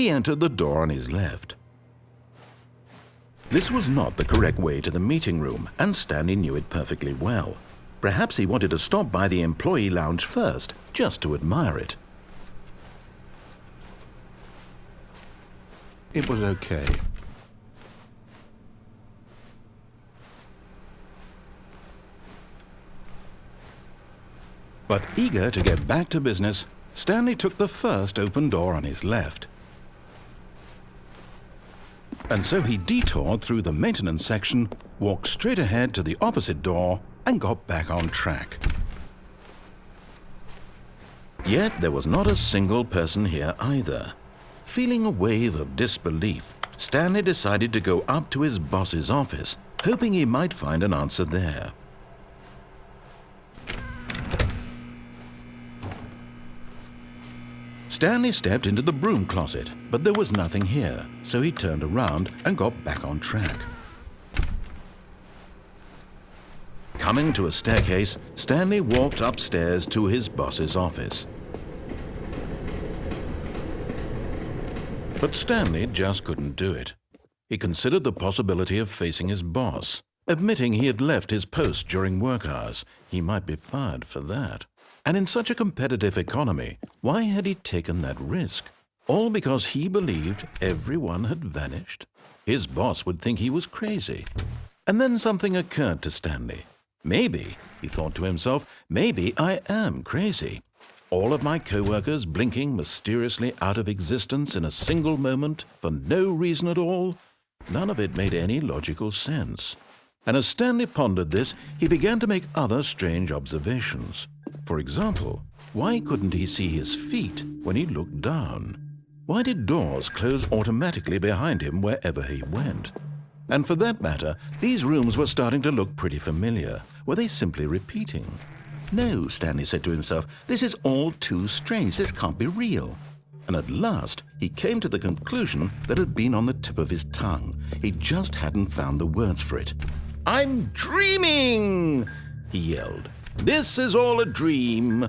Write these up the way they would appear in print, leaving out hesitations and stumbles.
he entered the door on his left. This was not the correct way to the meeting room, and Stanley knew it perfectly well. Perhaps he wanted to stop by the employee lounge first, just to admire it. It was okay. But eager to get back to business, Stanley took the first open door on his left. And so he detoured through the maintenance section, walked straight ahead to the opposite door, and got back on track. Yet there was not a single person here either. Feeling a wave of disbelief, Stanley decided to go up to his boss's office, hoping he might find an answer there. Stanley stepped into the broom closet, but there was nothing here, so he turned around and got back on track. Coming to a staircase, Stanley walked upstairs to his boss's office. But Stanley just couldn't do it. He considered the possibility of facing his boss. Admitting he had left his post during work hours, he might be fired for that. And in such a competitive economy, why had he taken that risk? All because he believed everyone had vanished? His boss would think he was crazy. And then something occurred to Stanley. Maybe, he thought to himself, maybe I am crazy. All of my co-workers blinking mysteriously out of existence in a single moment for no reason at all? None of it made any logical sense. And as Stanley pondered this, he began to make other strange observations. For example, why couldn't he see his feet when he looked down? Why did doors close automatically behind him wherever he went? And for that matter, these rooms were starting to look pretty familiar. Were they simply repeating? No, Stanley said to himself, this is all too strange. This can't be real. And at last, he came to the conclusion that had been on the tip of his tongue. He just hadn't found the words for it. "I'm dreaming!" he yelled. "This is all a dream."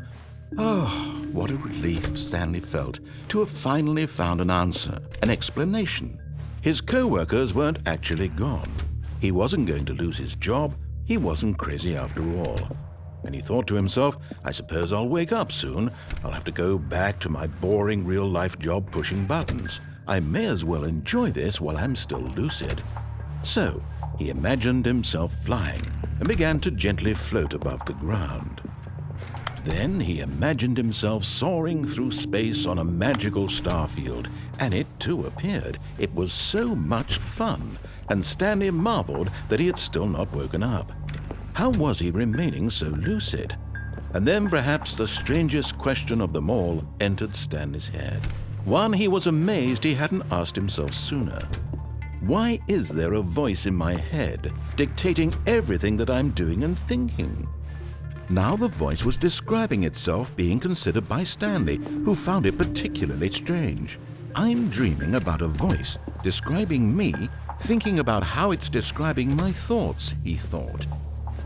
Oh, what a relief Stanley felt to have finally found an answer, an explanation. His co-workers weren't actually gone. He wasn't going to lose his job. He wasn't crazy after all. And he thought to himself, I suppose I'll wake up soon. I'll have to go back to my boring real-life job pushing buttons. I may as well enjoy this while I'm still lucid. So, he imagined himself flying and began to gently float above the ground. Then he imagined himself soaring through space on a magical starfield, and it too appeared. It was so much fun, and Stanley marveled that he had still not woken up. How was he remaining so lucid? And then perhaps the strangest question of them all entered Stanley's head. One he was amazed he hadn't asked himself sooner. Why is there a voice in my head dictating everything that I'm doing and thinking? Now the voice was describing itself being considered by Stanley, who found it particularly strange. I'm dreaming about a voice describing me, thinking about how it's describing my thoughts, he thought.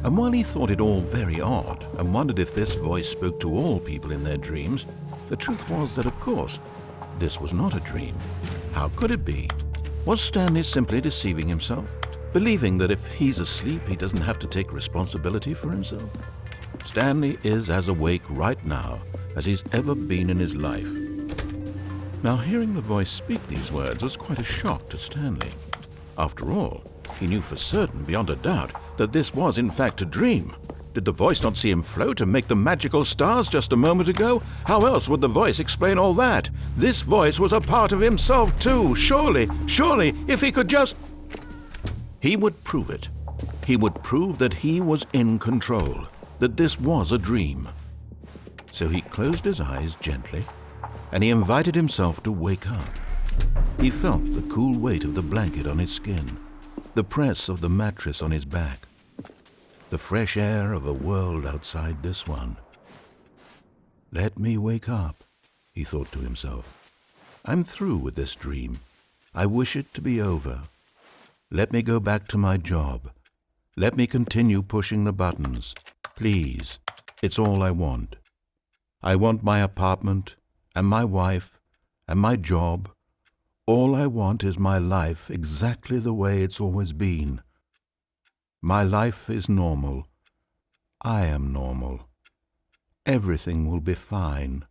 And while he thought it all very odd and wondered if this voice spoke to all people in their dreams, the truth was that, of course, this was not a dream. How could it be? Was Stanley simply deceiving himself, believing that if he's asleep, he doesn't have to take responsibility for himself? Stanley is as awake right now as he's ever been in his life. Now, hearing the voice speak these words was quite a shock to Stanley. After all, he knew for certain, beyond a doubt, that this was in fact a dream. Did the voice not see him float and make the magical stars just a moment ago? How else would the voice explain all that? This voice was a part of himself too. Surely, if he could just... He would prove it. He would prove that he was in control, that this was a dream. So he closed his eyes gently, and he invited himself to wake up. He felt the cool weight of the blanket on his skin, the press of the mattress on his back, the fresh air of a world outside this one. Let me wake up, he thought to himself. I'm through with this dream. I wish it to be over. Let me go back to my job. Let me continue pushing the buttons. Please, it's all I want. I want my apartment and my wife and my job, All I want is my life exactly the way it's always been. My life is normal. I am normal. Everything will be fine.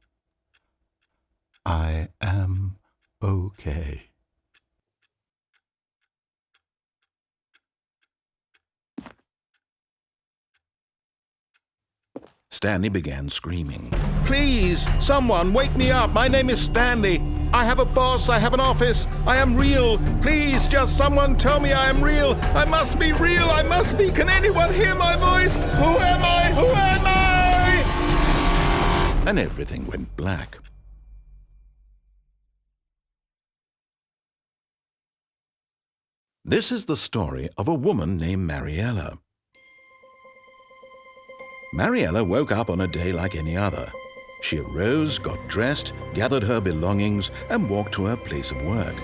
I am okay. Stanley began screaming. Please, someone, wake me up. My name is Stanley. I have a boss. I have an office. I am real. Please, just someone tell me I am real. I must be real. I must be. Can anyone hear my voice? Who am I? Who am I? And everything went black. This is the story of a woman named Mariella. Mariella woke up on a day like any other. She arose, got dressed, gathered her belongings, and walked to her place of work.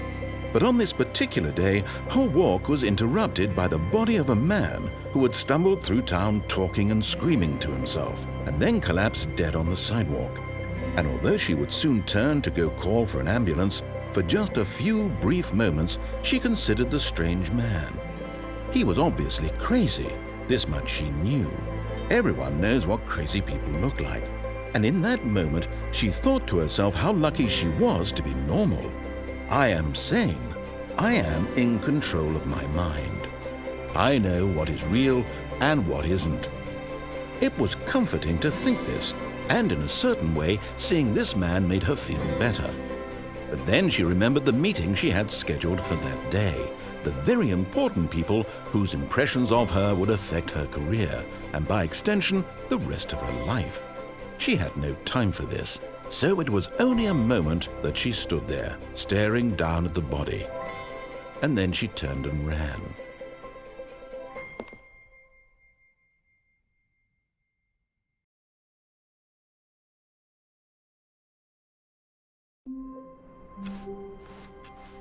But on this particular day, her walk was interrupted by the body of a man who had stumbled through town talking and screaming to himself, and then collapsed dead on the sidewalk. And although she would soon turn to go call for an ambulance, for just a few brief moments she considered the strange man. He was obviously crazy, this much she knew. Everyone knows what crazy people look like. And in that moment, she thought to herself how lucky she was to be normal. I am sane. I am in control of my mind. I know what is real and what isn't. It was comforting to think this, and in a certain way, seeing this man made her feel better. But then she remembered the meeting she had scheduled for that day. The very important people whose impressions of her would affect her career, and by extension, the rest of her life. She had no time for this, so it was only a moment that she stood there, staring down at the body. And then she turned and ran.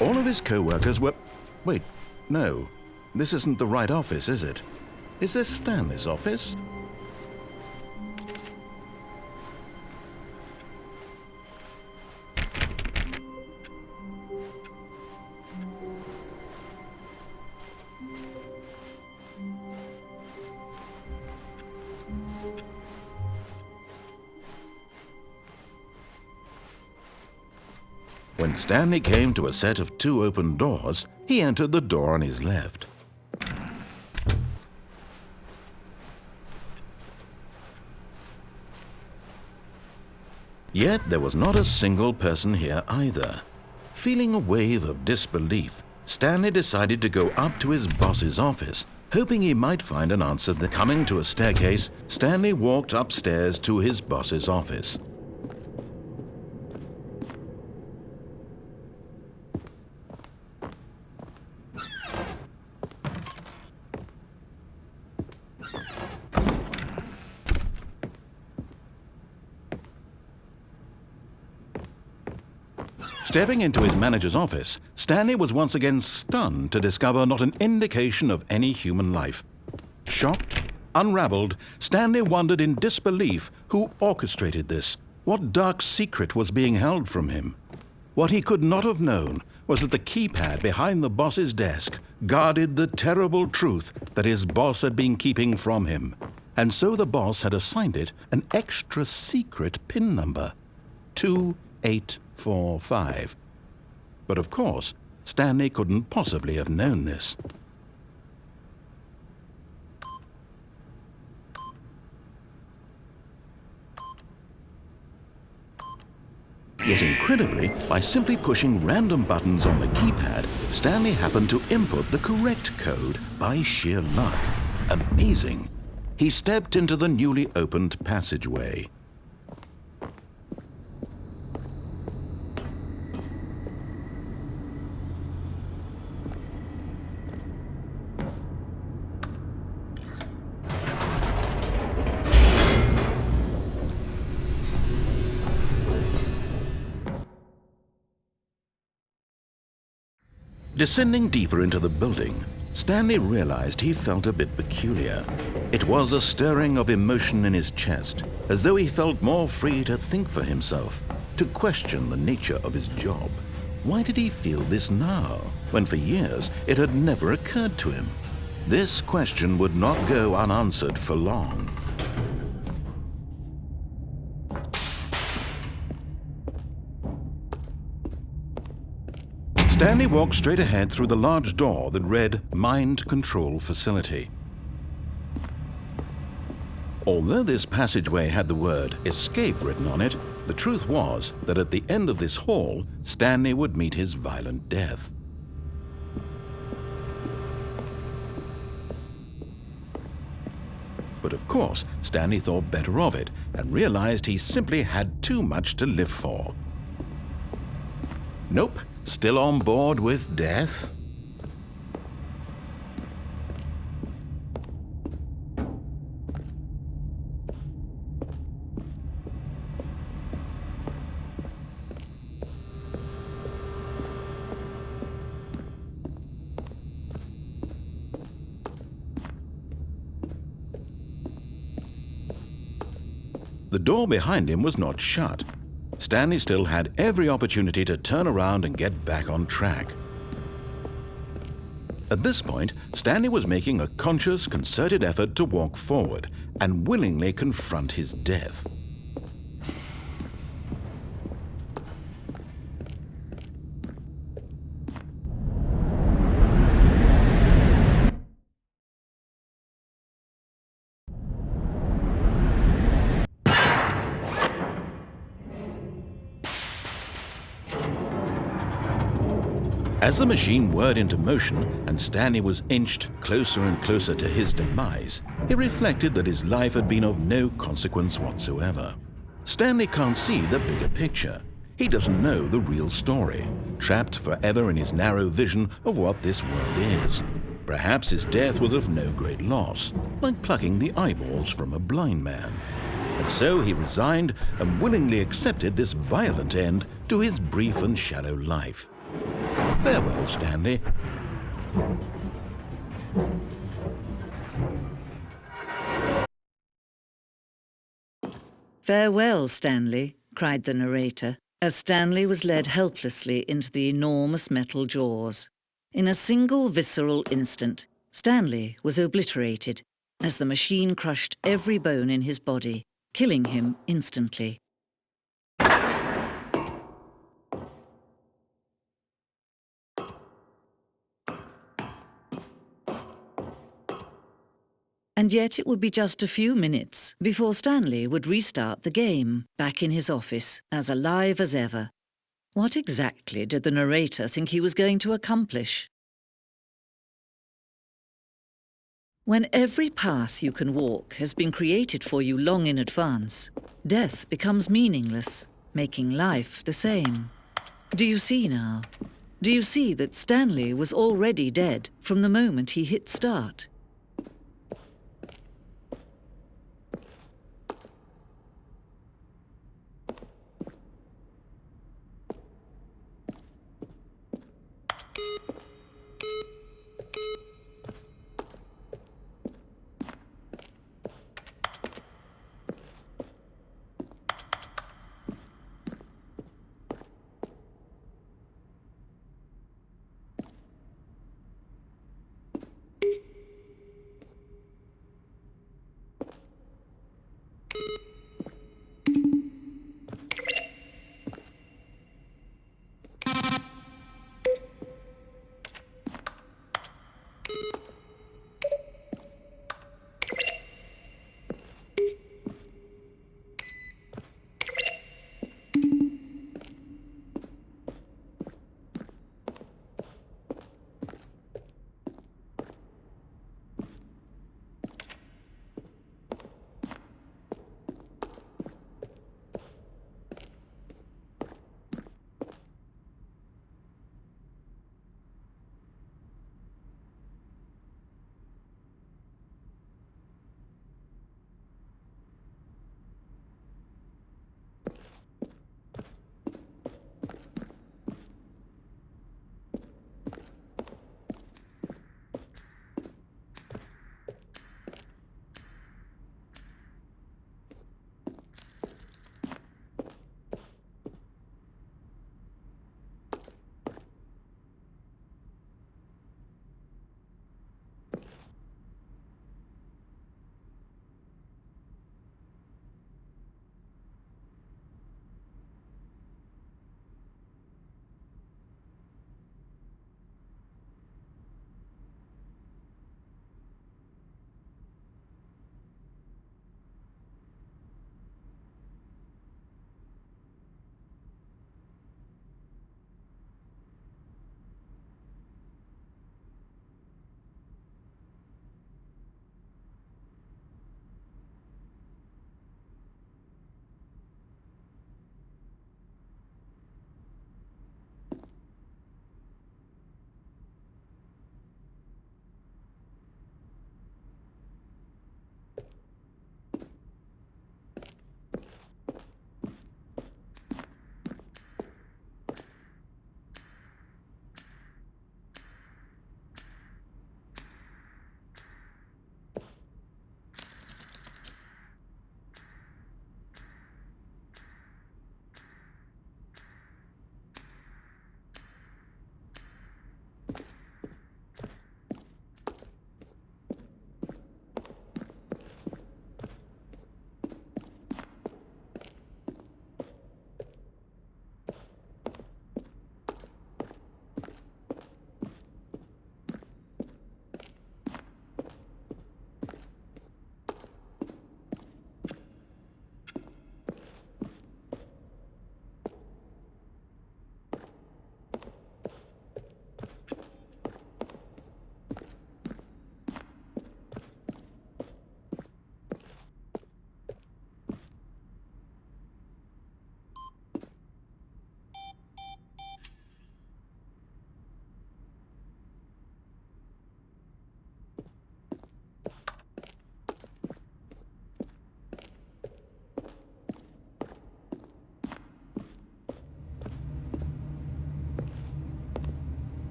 All of his co-workers were... Wait, no. This isn't the right office, is it? Is this Stanley's office? When Stanley came to a set of 2 open doors, he entered the door on his left. Yet there was not a single person here either. Feeling a wave of disbelief, Stanley decided to go up to his boss's office, hoping he might find an answer. Coming to a staircase, Stanley walked upstairs to his boss's office. Stepping into his manager's office, Stanley was once again stunned to discover not an indication of any human life. Shocked, unraveled, Stanley wondered in disbelief who orchestrated this, what dark secret was being held from him. What he could not have known was that the keypad behind the boss's desk guarded the terrible truth that his boss had been keeping from him. And so the boss had assigned it an extra secret PIN number, 2845. But of course, Stanley couldn't possibly have known this. Yet incredibly, by simply pushing random buttons on the keypad, Stanley happened to input the correct code by sheer luck. Amazing. He stepped into the newly opened passageway. Descending deeper into the building, Stanley realized he felt a bit peculiar. It was a stirring of emotion in his chest, as though he felt more free to think for himself, to question the nature of his job. Why did he feel this now, when for years it had never occurred to him? This question would not go unanswered for long. Stanley walked straight ahead through the large door that read Mind Control Facility. Although this passageway had the word escape written on it, the truth was that at the end of this hall, Stanley would meet his violent death. But of course, Stanley thought better of it and realized he simply had too much to live for. Nope, still on board with death? The door behind him was not shut. Stanley still had every opportunity to turn around and get back on track. At this point, Stanley was making a conscious, concerted effort to walk forward and willingly confront his death. As the machine whirred into motion and Stanley was inched closer and closer to his demise, he reflected that his life had been of no consequence whatsoever. Stanley can't see the bigger picture. He doesn't know the real story, trapped forever in his narrow vision of what this world is. Perhaps his death was of no great loss, like plucking the eyeballs from a blind man. And so he resigned and willingly accepted this violent end to his brief and shallow life. Farewell, Stanley. "Farewell, Stanley," cried the narrator, as Stanley was led helplessly into the enormous metal jaws. In a single visceral instant, Stanley was obliterated as the machine crushed every bone in his body, killing him instantly. And yet it would be just a few minutes before Stanley would restart the game, back in his office, as alive as ever. What exactly did the narrator think he was going to accomplish? When every path you can walk has been created for you long in advance, death becomes meaningless, making life the same. Do you see now? Do you see that Stanley was already dead from the moment he hit start?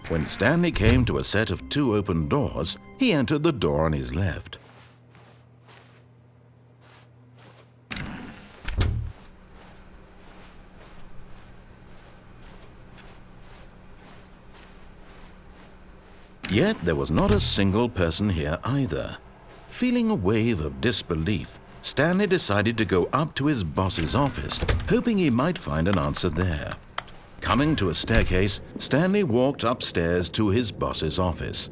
When Stanley came to a set of 2 open doors, he entered the door on his left. Yet there was not a single person here either. Feeling a wave of disbelief, Stanley decided to go up to his boss's office, hoping he might find an answer there. Coming to a staircase, Stanley walked upstairs to his boss's office.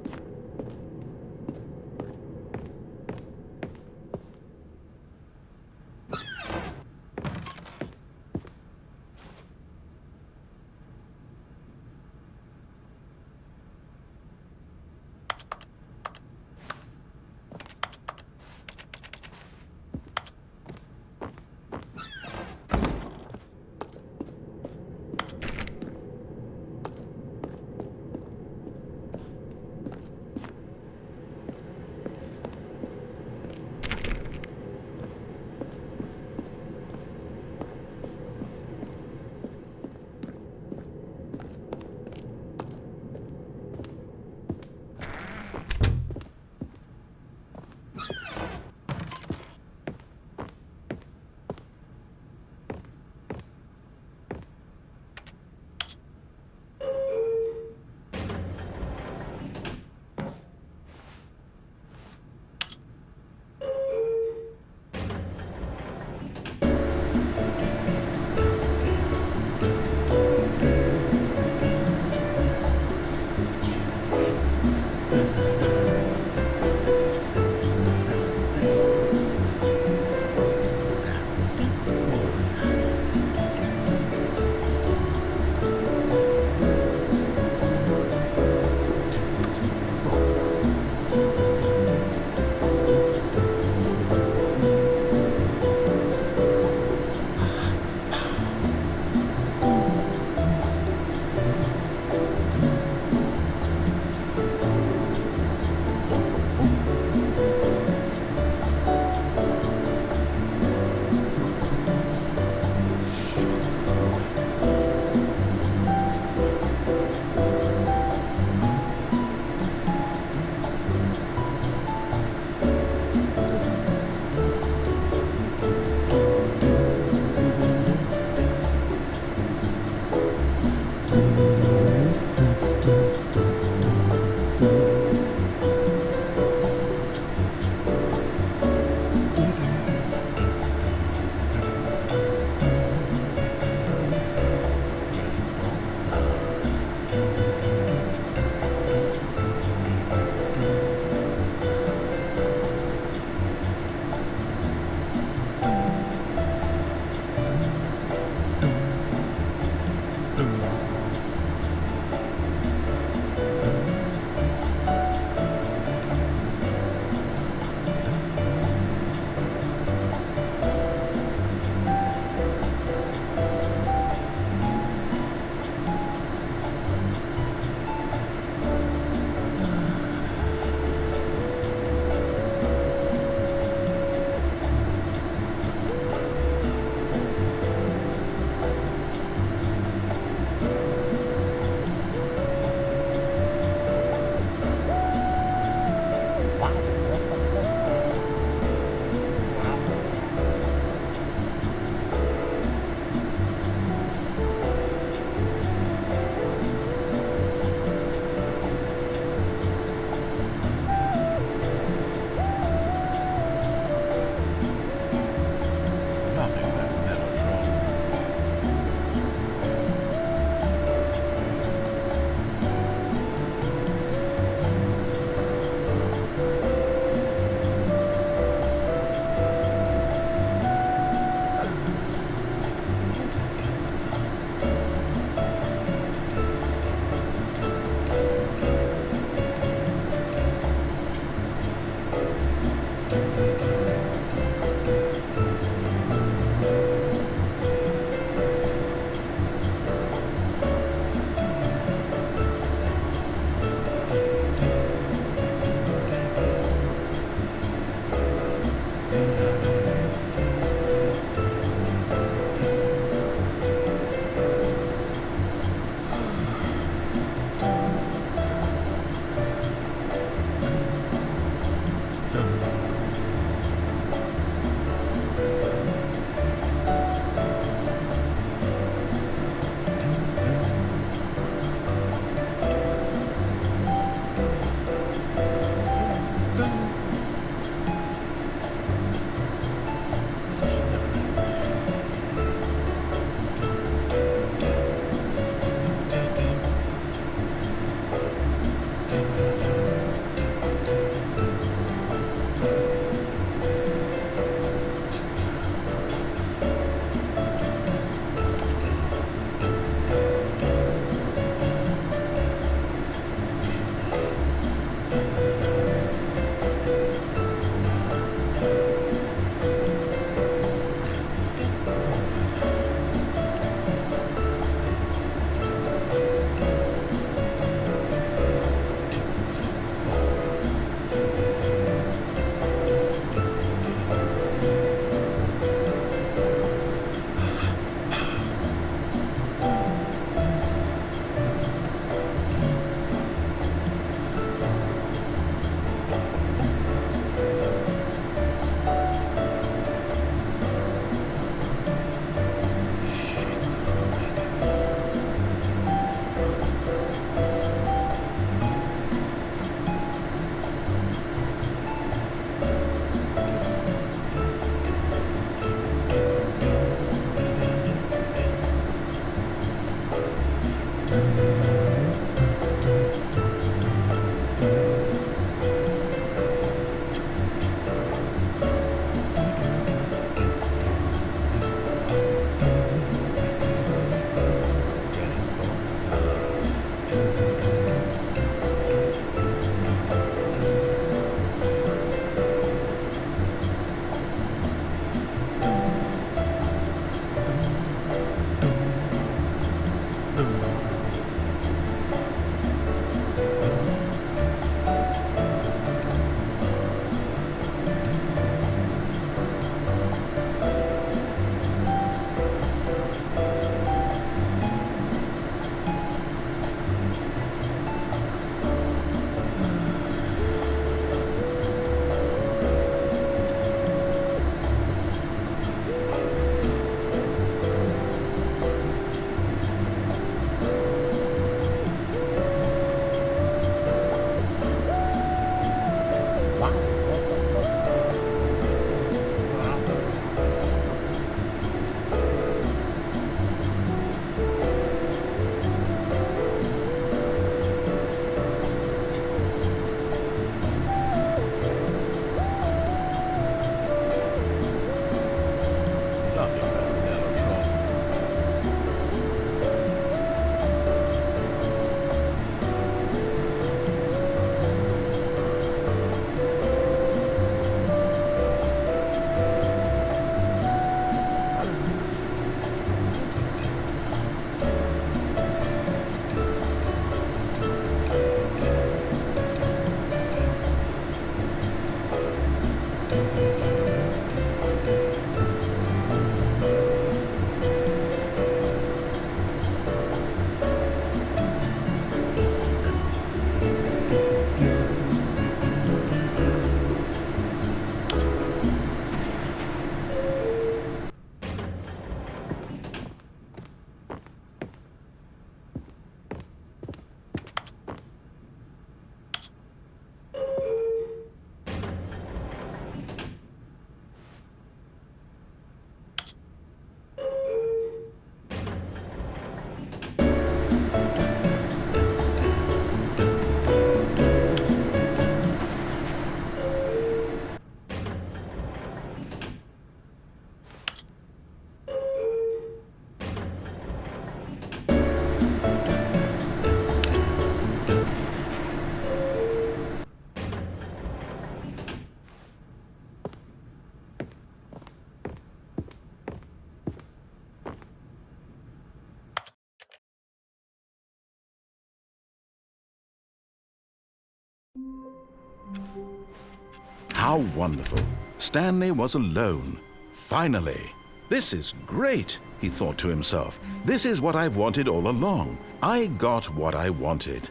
How wonderful. Stanley was alone. Finally. This is great, he thought to himself. This is what I've wanted all along. I got what I wanted.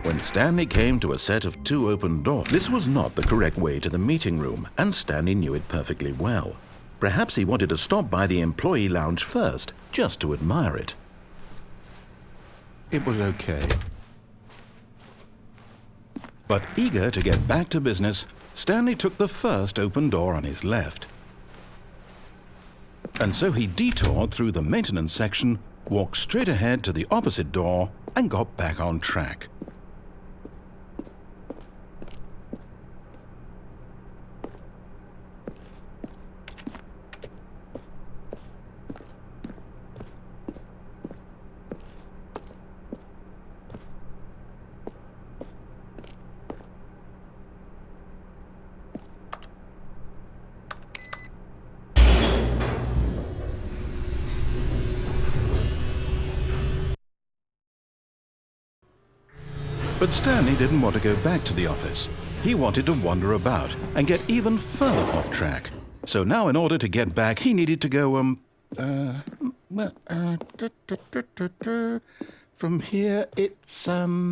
When Stanley came to a set of 2 open doors, this was not the correct way to the meeting room, and Stanley knew it perfectly well. Perhaps he wanted to stop by the employee lounge first, just to admire it. It was okay. But eager to get back to business, Stanley took the first open door on his left. And so he detoured through the maintenance section, walked straight ahead to the opposite door, and got back on track. But Stanley didn't want to go back to the office. He wanted to wander about and get even further off track. So now in order to get back, he needed to go, from here it's, oh,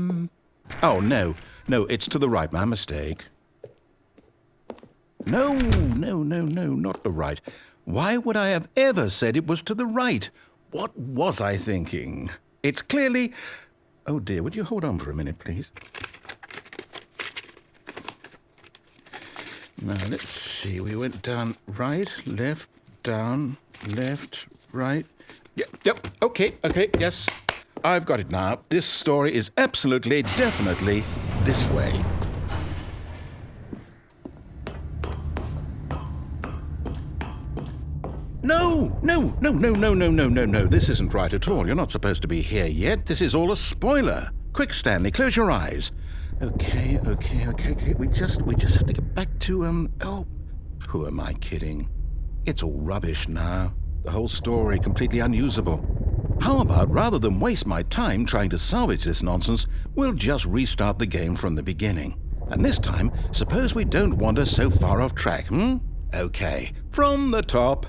no, it's to the right, my mistake. No, not the right. Why would I have ever said it was to the right? What was I thinking? It's clearly... Oh dear, would you hold on for a minute, please? Now, let's see. We went down right, left, down, left, right. Yep. Okay, yes. I've got it now. This story is absolutely, definitely this way. No. This isn't right at all. You're not supposed to be here yet. This is all a spoiler. Quick, Stanley, close your eyes. Okay. We just have to get back to, who am I kidding? It's all rubbish now. The whole story completely unusable. How about, rather than waste my time trying to salvage this nonsense, we'll just restart the game from the beginning. And this time, suppose we don't wander so far off track, Okay, from the top.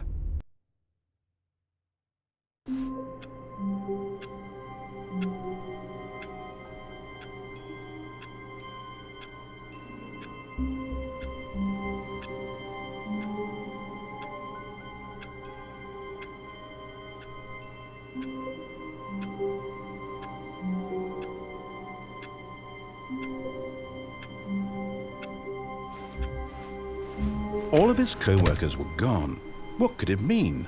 All of his co-workers were gone. What could it mean?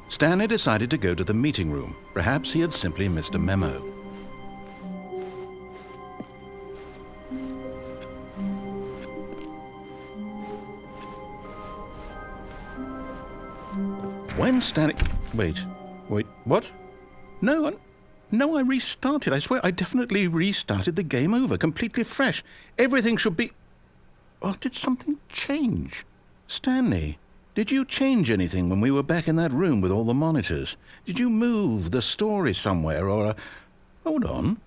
Stanley decided to go to the meeting room. Perhaps he had simply missed a memo. When Stanley... Wait, what? No, I restarted. I swear I definitely restarted the game over, completely fresh. Everything should be... Oh, did something change? Stanley, did you change anything when we were back in that room with all the monitors? Did you move the story somewhere or... Hold on.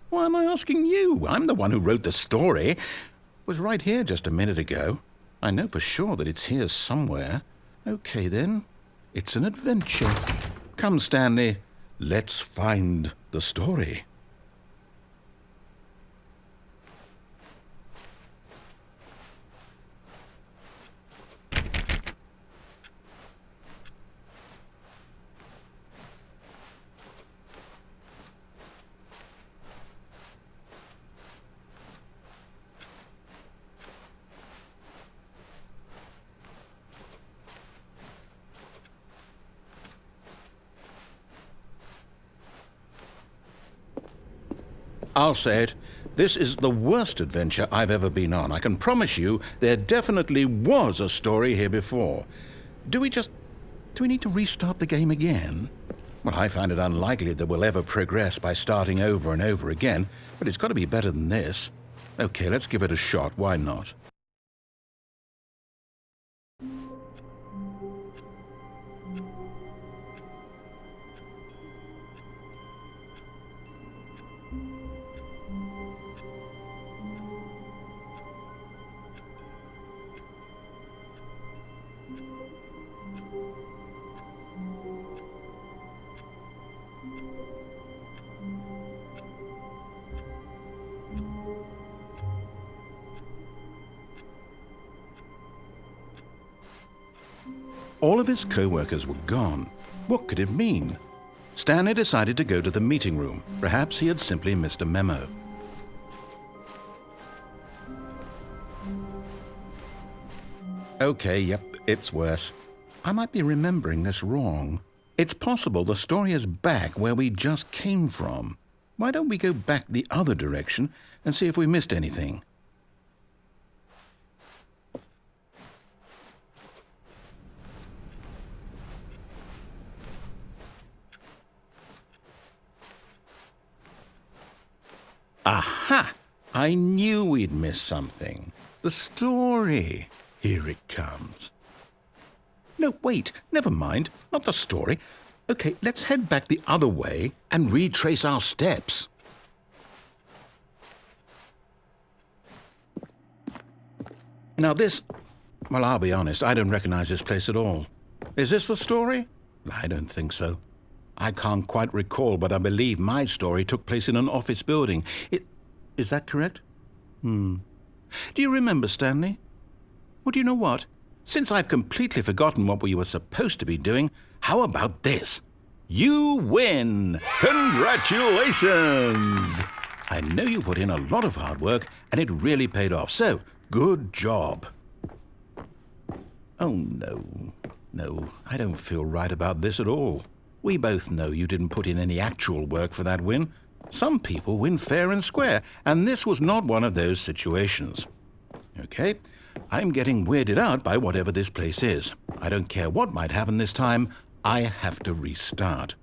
Why am I asking you? I'm the one who wrote the story. It was right here just a minute ago. I know for sure that it's here somewhere. Okay, then. It's an adventure. Come, Stanley. Let's find the story. I'll say it. This is the worst adventure I've ever been on. I can promise you there definitely was a story here before. Do we need to restart the game again? Well, I find it unlikely that we'll ever progress by starting over and over again, but it's got to be better than this. Okay, let's give it a shot. Why not? All of his co-workers were gone. What could it mean? Stanley decided to go to the meeting room. Perhaps he had simply missed a memo. Okay, yep, it's worse. I might be remembering this wrong. It's possible the story is back where we just came from. Why don't we go back the other direction and see if we missed anything? Aha! I knew we'd miss something. The story. Here it comes. No, wait, never mind. Not the story. Okay, let's head back the other way and retrace our steps. Now this... Well, I'll be honest, I don't recognize this place at all. Is this the story? I don't think so. I can't quite recall, but I believe my story took place in an office building. Is that correct? Do you remember, Stanley? Well, do you know what? Since I've completely forgotten what we were supposed to be doing, how about this? You win! Congratulations! I know you put in a lot of hard work, and it really paid off, so good job. Oh, no. No, I don't feel right about this at all. We both know you didn't put in any actual work for that win. Some people win fair and square, and this was not one of those situations. Okay, I'm getting weirded out by whatever this place is. I don't care what might happen this time. I have to restart.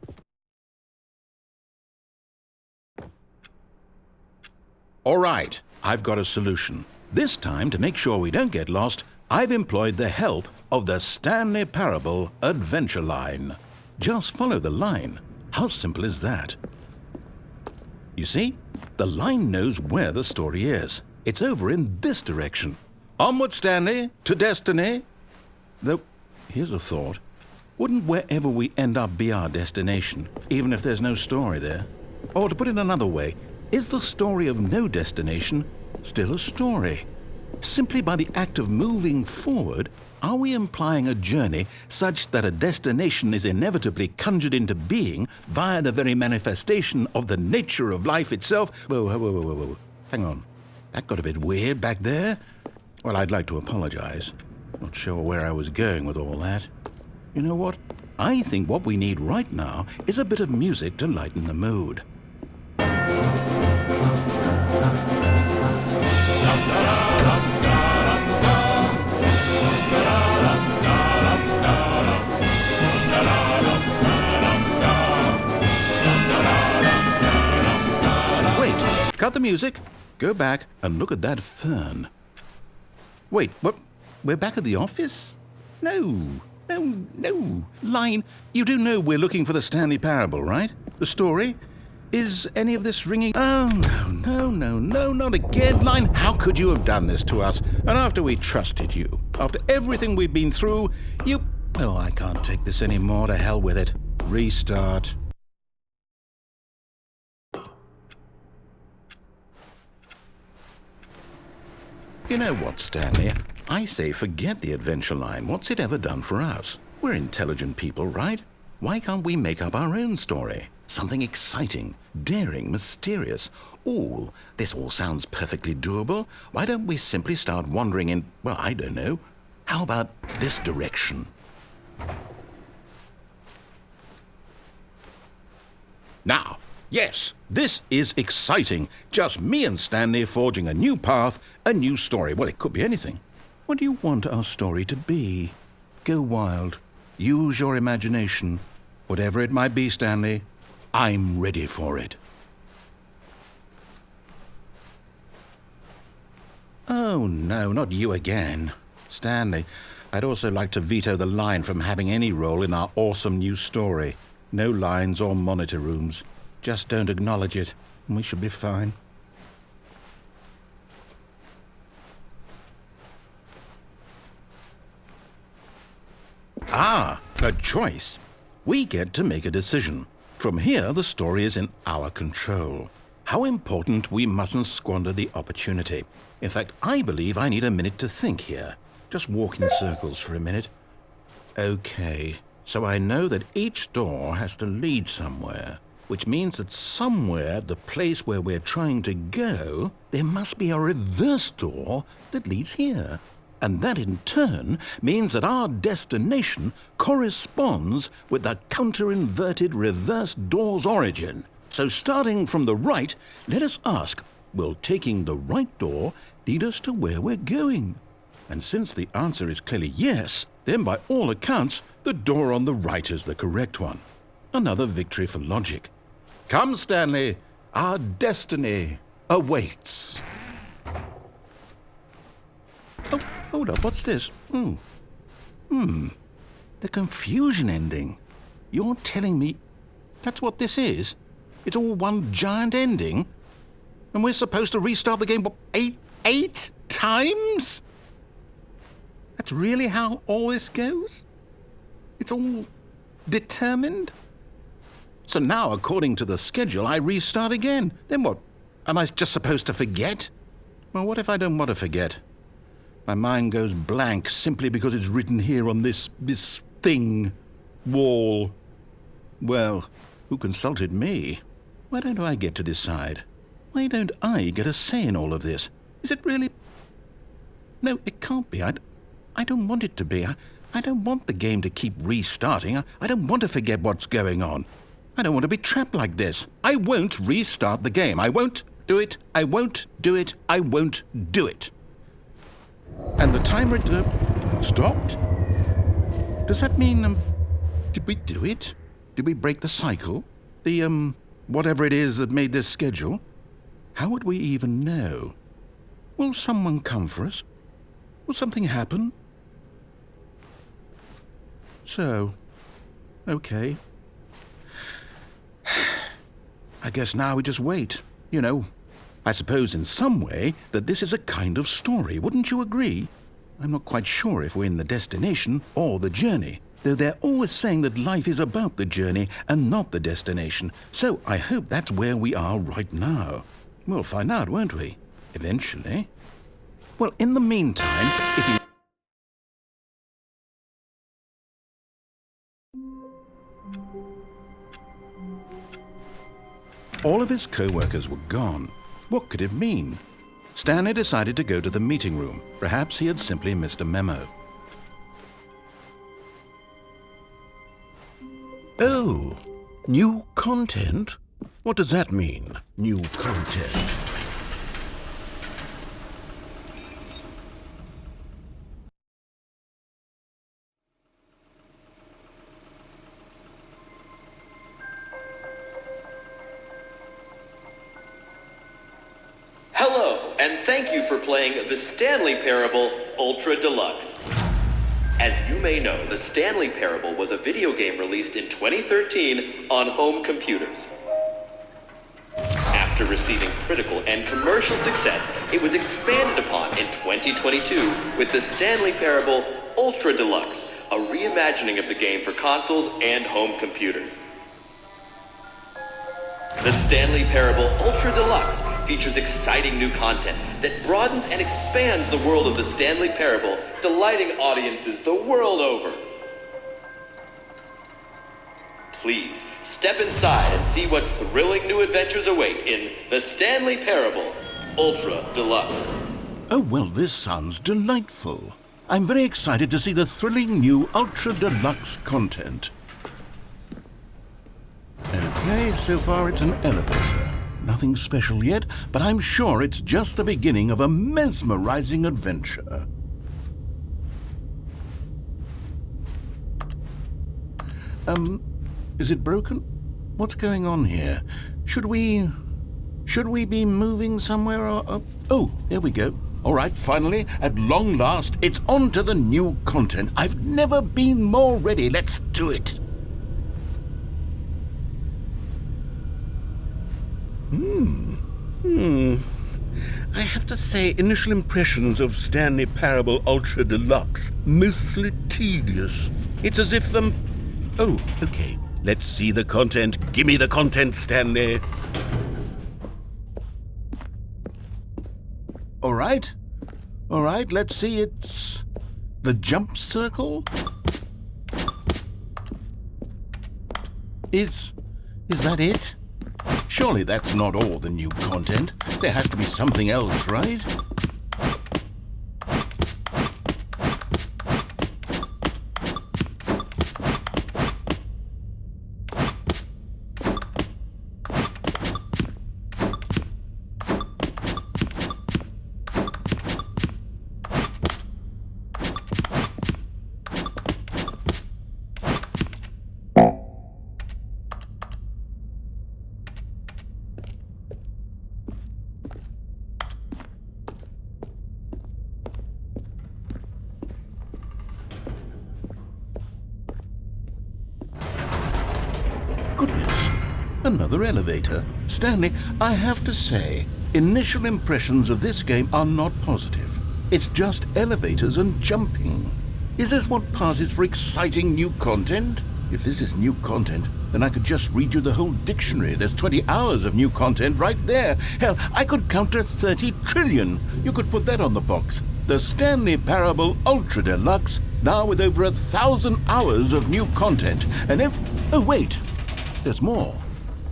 All right, I've got a solution. This time, to make sure we don't get lost, I've employed the help of the Stanley Parable Adventure Line. Just follow the line. How simple is that? You see, the line knows where the story is. It's over in this direction. Onward, Stanley, to destiny. Though, here's a thought. Wouldn't wherever we end up be our destination, even if there's no story there? Or to put it another way, is the story of no destination still a story? Simply by the act of moving forward, are we implying a journey such that a destination is inevitably conjured into being via the very manifestation of the nature of life itself? Whoa. Hang on. That got a bit weird back there. Well, I'd like to apologize. Not sure where I was going with all that. You know what? I think what we need right now is a bit of music to lighten the mood. Cut the music, go back and look at that fern. Wait, what? We're back at the office? No. Line, you do know we're looking for the Stanley Parable, right? The story? Is any of this ringing? Oh, no, not again. Line, how could you have done this to us? And after we trusted you, after everything we've been through, you... Oh, I can't take this anymore. To hell with it. Restart. You know what, Stanley? I say forget the adventure line. What's it ever done for us? We're intelligent people, right? Why can't we make up our own story? Something exciting, daring, mysterious. Ooh, this all sounds perfectly doable. Why don't we simply start wandering in, well, I don't know. How about this direction? Now, yes, this is exciting. Just me and Stanley forging a new path, a new story. Well, it could be anything. What do you want our story to be? Go wild. Use your imagination. Whatever it might be, Stanley, I'm ready for it. Oh, no, not you again. Stanley, I'd also like to veto the line from having any role in our awesome new story. No lines or monitor rooms. Just don't acknowledge it, and we should be fine. Ah, a choice. We get to make a decision. From here, the story is in our control. How important we mustn't squander the opportunity. In fact, I believe I need a minute to think here. Just walk in circles for a minute. Okay, so I know that each door has to lead somewhere, which means that somewhere, the place where we're trying to go, there must be a reverse door that leads here. And that in turn means that our destination corresponds with the counter-inverted reverse door's origin. So starting from the right, let us ask, will taking the right door lead us to where we're going? And since the answer is clearly yes, then by all accounts, the door on the right is the correct one. Another victory for logic. Come, Stanley, our destiny awaits. Oh, hold up, what's this? The confusion ending. You're telling me that's what this is? It's all one giant ending? And we're supposed to restart the game, what, eight times? That's really how all this goes? It's all determined? So now, according to the schedule, I restart again. Then what? Am I just supposed to forget? Well, what if I don't want to forget? My mind goes blank simply because it's written here on this thing, wall. Well, who consulted me? Why don't I get to decide? Why don't I get a say in all of this? Is it really... No, it can't be. I don't want it to be. I don't want the game to keep restarting. I don't want to forget what's going on. I don't want to be trapped like this. I won't restart the game. I won't do it. I won't do it. I won't do it. And the timer stopped? Does that mean, did we do it? Did we break the cycle? The, whatever it is that made this schedule? How would we even know? Will someone come for us? Will something happen? So, okay. I guess now we just wait. You know, I suppose in some way that this is a kind of story, wouldn't you agree? I'm not quite sure if we're in the destination or the journey, though they're always saying that life is about the journey and not the destination, so I hope that's where we are right now. We'll find out, won't we? Eventually. Well, in the meantime, if you... All of his co-workers were gone. What could it mean? Stanley decided to go to the meeting room. Perhaps he had simply missed a memo. Oh, new content? What does that mean, new content? Hello, and thank you for playing the Stanley Parable Ultra Deluxe. As you may know, the Stanley Parable was a video game released in 2013 on home computers. After receiving critical and commercial success, it was expanded upon in 2022 with the Stanley Parable Ultra Deluxe, a reimagining of the game for consoles and home computers. The Stanley Parable Ultra Deluxe features exciting new content that broadens and expands the world of the Stanley Parable, delighting audiences the world over. Please, step inside and see what thrilling new adventures await in the Stanley Parable Ultra Deluxe. Oh, well, this sounds delightful. I'm very excited to see the thrilling new Ultra Deluxe content. Okay, so far it's an elevator. Nothing special yet, but I'm sure it's just the beginning of a mesmerizing adventure. Is it broken? What's going on here? Should we be moving somewhere or... Oh, there we go. All right, finally, at long last, it's on to the new content. I've never been more ready. Let's do it. I have to say, initial impressions of Stanley Parable Ultra Deluxe, mostly tedious. It's as if Oh, okay. Let's see the content. Give me the content, Stanley. All right, let's see. It's the jump circle. Is that it? Surely that's not all the new content. There has to be something else, right? Goodness, another elevator. Stanley, I have to say, initial impressions of this game are not positive. It's just elevators and jumping. Is this what passes for exciting new content? If this is new content, then I could just read you the whole dictionary. There's 20 hours of new content right there. Hell, I could count to 30 trillion. You could put that on the box. The Stanley Parable Ultra Deluxe, now with over 1,000 hours of new content. And oh, wait. There's more.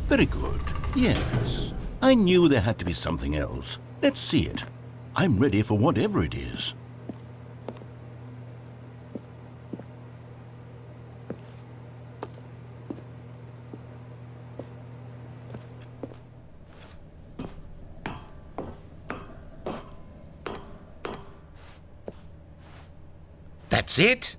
Very good. Yes. I knew there had to be something else. Let's see it. I'm ready for whatever it is. That's it?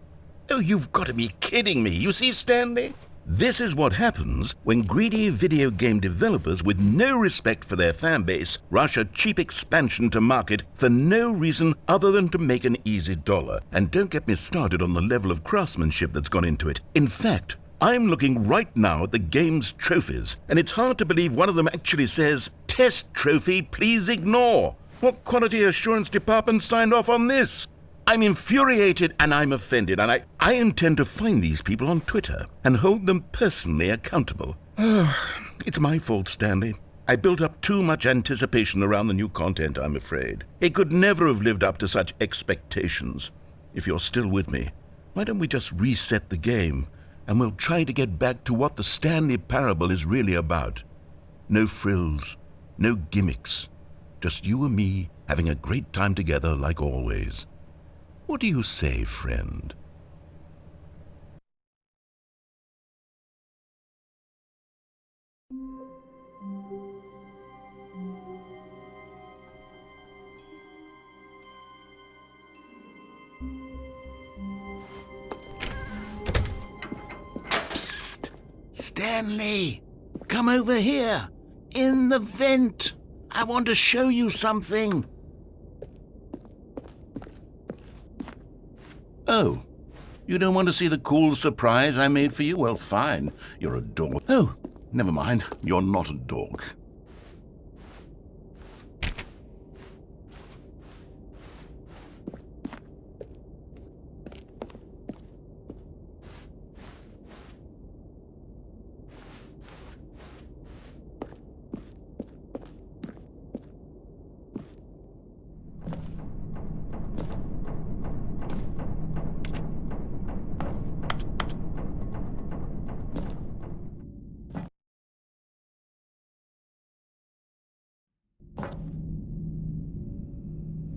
Oh, you've got to be kidding me. You see, Stanley? This is what happens when greedy video game developers with no respect for their fanbase rush a cheap expansion to market for no reason other than to make an easy dollar. And don't get me started on the level of craftsmanship that's gone into it. In fact, I'm looking right now at the game's trophies, and it's hard to believe one of them actually says, "Test trophy, please ignore." What quality assurance department signed off on this? I'm infuriated and I'm offended, and I intend to find these people on Twitter and hold them personally accountable. It's my fault, Stanley. I built up too much anticipation around the new content, I'm afraid. It could never have lived up to such expectations. If you're still with me, why don't we just reset the game, and we'll try to get back to what the Stanley Parable is really about. No frills, no gimmicks, just you and me having a great time together like always. What do you say, friend? Psst! Stanley! Come over here! In the vent! I want to show you something! Oh, you don't want to see the cool surprise I made for you? Well, fine. You're a dork. Oh, never mind. You're not a dork.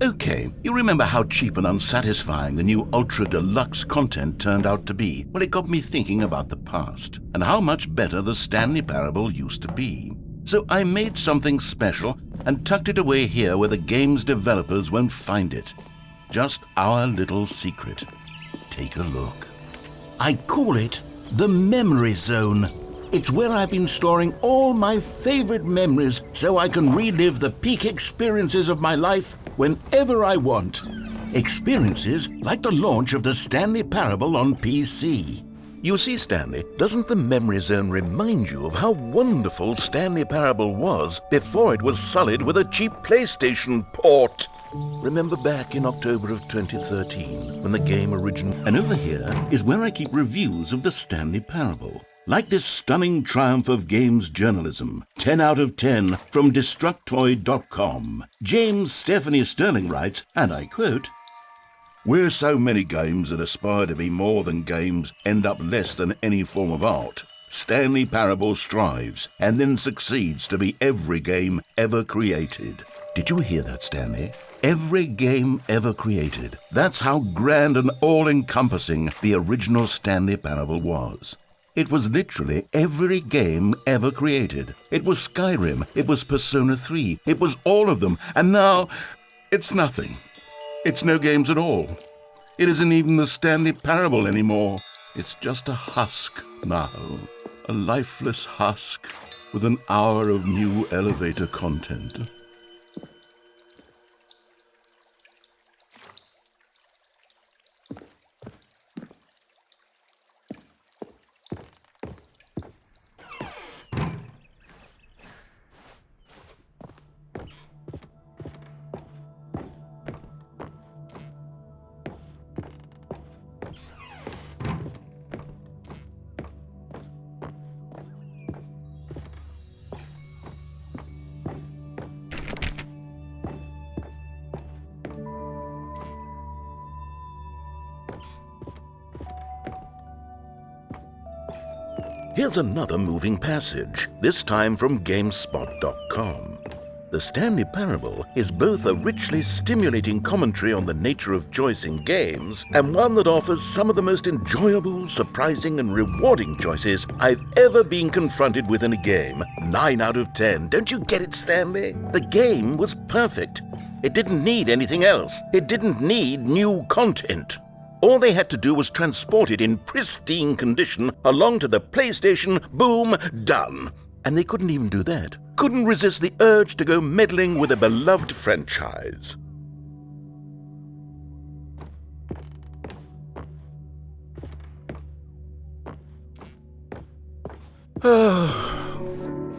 Okay, you remember how cheap and unsatisfying the new Ultra Deluxe content turned out to be? Well, it got me thinking about the past, and how much better the Stanley Parable used to be. So I made something special and tucked it away here where the game's developers won't find it. Just our little secret. Take a look. I call it the Memory Zone. It's where I've been storing all my favorite memories so I can relive the peak experiences of my life whenever I want. Experiences like the launch of the Stanley Parable on PC. You see, Stanley, doesn't the Memory Zone remind you of how wonderful Stanley Parable was before it was sullied with a cheap PlayStation port? Remember back in October of 2013 when the game originated? And over here is where I keep reviews of the Stanley Parable. Like this stunning triumph of games journalism, 10 out of 10 from Destructoid.com. James Stephanie Sterling writes, and I quote, "Where so many games that aspire to be more than games end up less than any form of art, Stanley Parable strives and then succeeds to be every game ever created." Did you hear that, Stanley? Every game ever created. That's how grand and all-encompassing the original Stanley Parable was. It was literally every game ever created. It was Skyrim, it was Persona 3, it was all of them, and now it's nothing. It's no games at all. It isn't even the Stanley Parable anymore. It's just a husk now, a lifeless husk with an hour of new elevator content. Here's another moving passage, this time from GameSpot.com. The Stanley Parable is both a richly stimulating commentary on the nature of choice in games and one that offers some of the most enjoyable, surprising, and rewarding choices I've ever been confronted with in a game. 9 out of 10. Don't you get it, Stanley? The game was perfect. It didn't need anything else. It didn't need new content. All they had to do was transport it in pristine condition along to the PlayStation, boom, done. And they couldn't even do that. Couldn't resist the urge to go meddling with a beloved franchise.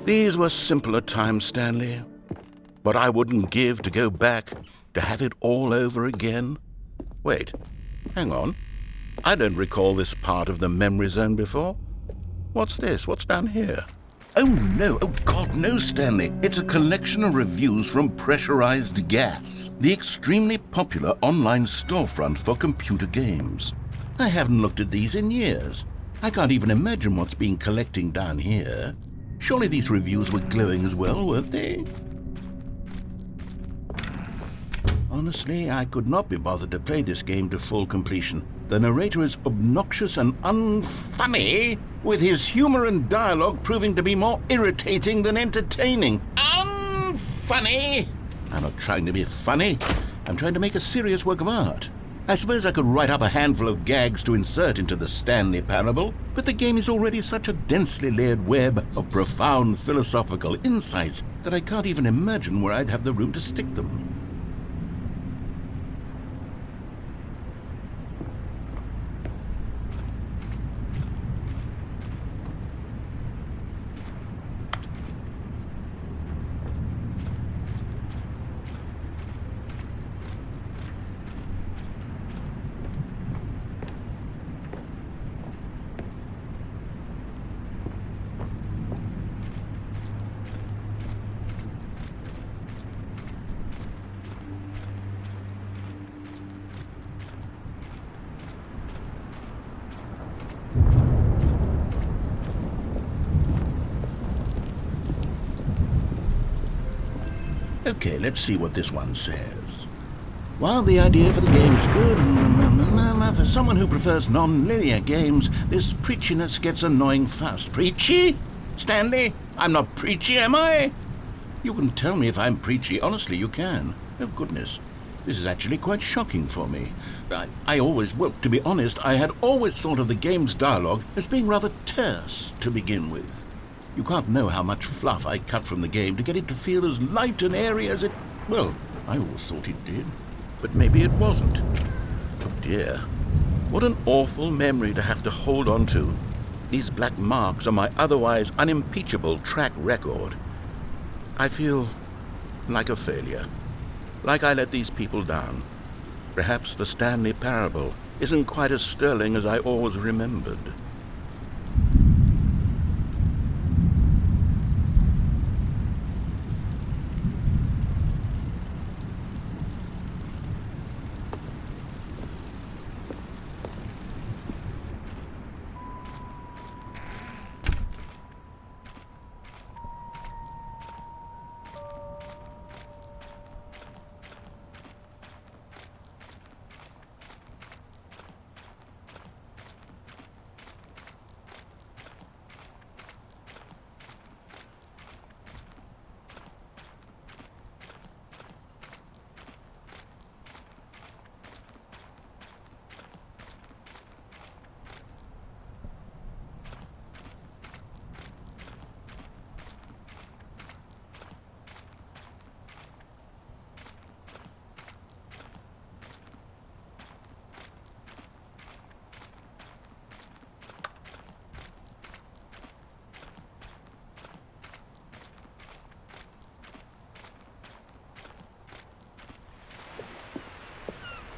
These were simpler times, Stanley. What I wouldn't give to go back, to have it all over again. Wait, hang on. I don't recall this part of the memory zone before. What's this? What's down here? Oh no, oh God, no, Stanley. It's a collection of reviews from Pressurized Gas, the extremely popular online storefront for computer games. I haven't looked at these in years. I can't even imagine what's been collecting down here. Surely these reviews were glowing as well, weren't they? Honestly, I could not be bothered to play this game to full completion. The narrator is obnoxious and unfunny, with his humor and dialogue proving to be more irritating than entertaining. Unfunny! I'm not trying to be funny. I'm trying to make a serious work of art. I suppose I could write up a handful of gags to insert into the Stanley Parable, but the game is already such a densely layered web of profound philosophical insights that I can't even imagine where I'd have the room to stick them. Okay, let's see what this one says. While the idea for the game is good, for someone who prefers non-linear games, this preachiness gets annoying fast. Preachy? Stanley? I'm not preachy, am I? You can tell me if I'm preachy. Honestly, you can. Oh, goodness. This is actually quite shocking for me. Well, to be honest, I had always thought of the game's dialogue as being rather terse to begin with. You can't know how much fluff I cut from the game to get it to feel as light and airy as it... Well, I always thought it did. But maybe it wasn't. Oh dear. What an awful memory to have to hold on to. These black marks on my otherwise unimpeachable track record. I feel like a failure. Like I let these people down. Perhaps the Stanley Parable isn't quite as sterling as I always remembered.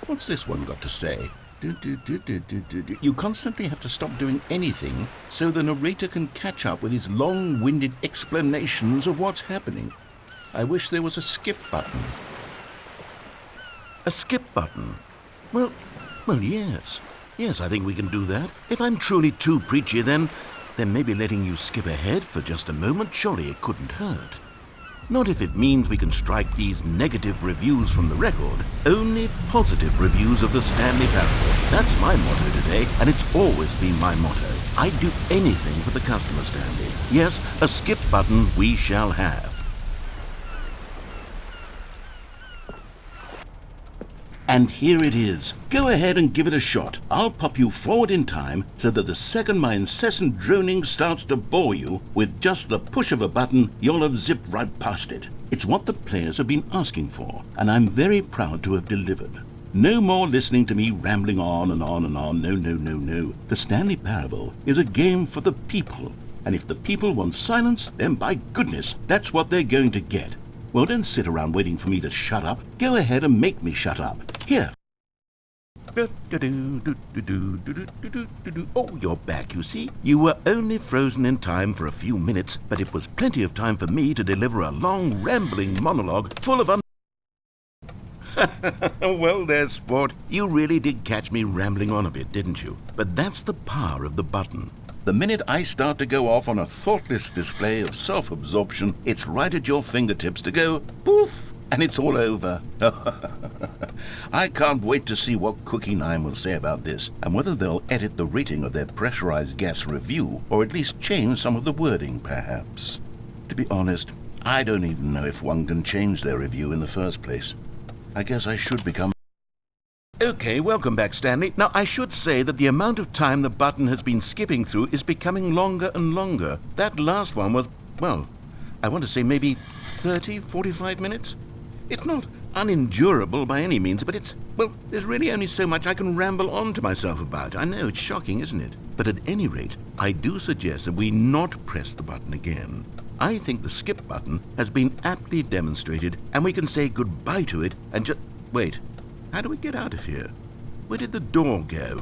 What's this one got to say? You constantly have to stop doing anything so the narrator can catch up with his long-winded explanations of what's happening. I wish there was a skip button. A skip button? Well, yes. Yes, I think we can do that. If I'm truly too preachy, then maybe letting you skip ahead for just a moment, surely it couldn't hurt. Not if it means we can strike these negative reviews from the record. Only positive reviews of the Stanley Parable. That's my motto today, and it's always been my motto. I'd do anything for the customer, Stanley. Yes, a skip button we shall have. And here it is. Go ahead and give it a shot. I'll pop you forward in time so that the second my incessant droning starts to bore you, with just the push of a button, you'll have zipped right past it. It's what the players have been asking for, and I'm very proud to have delivered. No more listening to me rambling on and on and on. No, no, no, no. The Stanley Parable is a game for the people. And if the people want silence, then by goodness, that's what they're going to get. Well, don't sit around waiting for me to shut up. Go ahead and make me shut up. Here. Oh, you're back, you see. You were only frozen in time for a few minutes, but it was plenty of time for me to deliver a long, rambling monologue full of Well, there, sport. You really did catch me rambling on a bit, didn't you? But that's the power of the button. The minute I start to go off on a thoughtless display of self-absorption, it's right at your fingertips to go poof, and it's all over. I can't wait to see what Cookie 9 will say about this, and whether they'll edit the rating of their pressurized gas review, or at least change some of the wording, perhaps. To be honest, I don't even know if one can change their review in the first place. I guess I should become... Okay, welcome back, Stanley. Now, I should say that the amount of time the button has been skipping through is becoming longer and longer. That last one was, well, I want to say maybe 30, 45 minutes? It's not unendurable by any means, but it's, well, there's really only so much I can ramble on to myself about. I know, it's shocking, isn't it? But at any rate, I do suggest that we not press the button again. I think the skip button has been aptly demonstrated, and we can say goodbye to it and just... Wait. How do we get out of here? Where did the door go?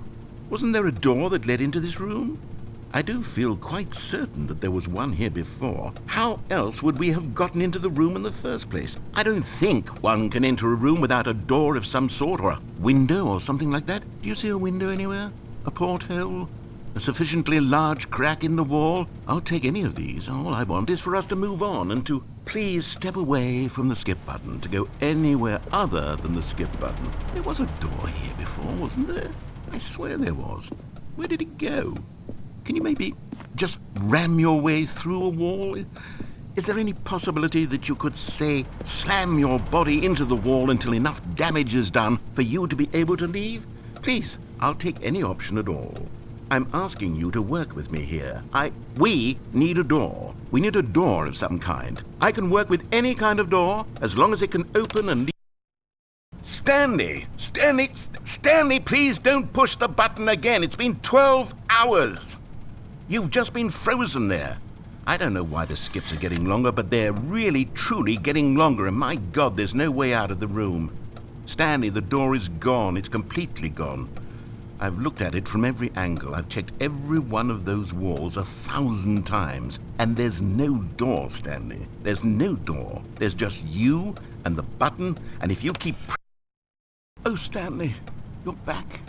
Wasn't there a door that led into this room? I do feel quite certain that there was one here before. How else would we have gotten into the room in the first place? I don't think one can enter a room without a door of some sort, or a window or something like that. Do you see a window anywhere? A porthole? A sufficiently large crack in the wall? I'll take any of these. All I want is for us to move on and to please step away from the skip button, to go anywhere other than the skip button. There was a door here before, wasn't there? I swear there was. Where did it go? Can you maybe just ram your way through a wall? Is there any possibility that you could, say, slam your body into the wall until enough damage is done for you to be able to leave? Please, I'll take any option at all. I'm asking you to work with me here. We need a door. We need a door of some kind. I can work with any kind of door as long as it can open and leave. Stanley, please don't push the button again. It's been 12 hours. You've just been frozen there. I don't know why the skips are getting longer, but they're really, truly getting longer, and my God, there's no way out of the room. Stanley, the door is gone. It's completely gone. I've looked at it from every angle. I've checked every one of those walls 1,000 times. And there's no door, Stanley. There's no door. There's just you and the button, and if you keep... Oh, Stanley, you're back.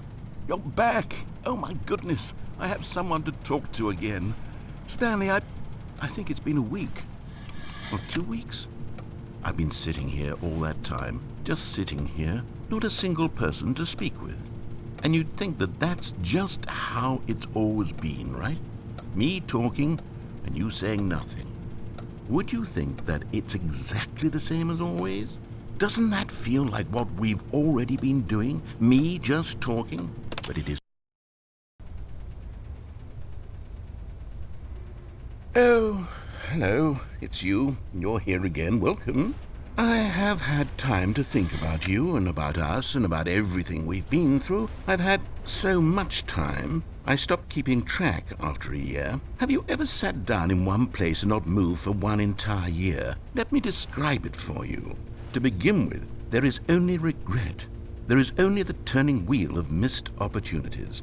You're back. Oh, my goodness. I have someone to talk to again. Stanley, I think it's been a week. Or 2 weeks. I've been sitting here all that time. Just sitting here. Not a single person to speak with. And you'd think that that's just how it's always been, right? Me talking and you saying nothing. Would you think that it's exactly the same as always? Doesn't that feel like what we've already been doing? Me just talking? But it is. Oh, hello. It's you. You're here again. Welcome. I have had time to think about you and about us and about everything we've been through. I've had so much time. I stopped keeping track after a year. Have you ever sat down in one place and not moved for one entire year? Let me describe it for you. To begin with, there is only regret. There is only the turning wheel of missed opportunities.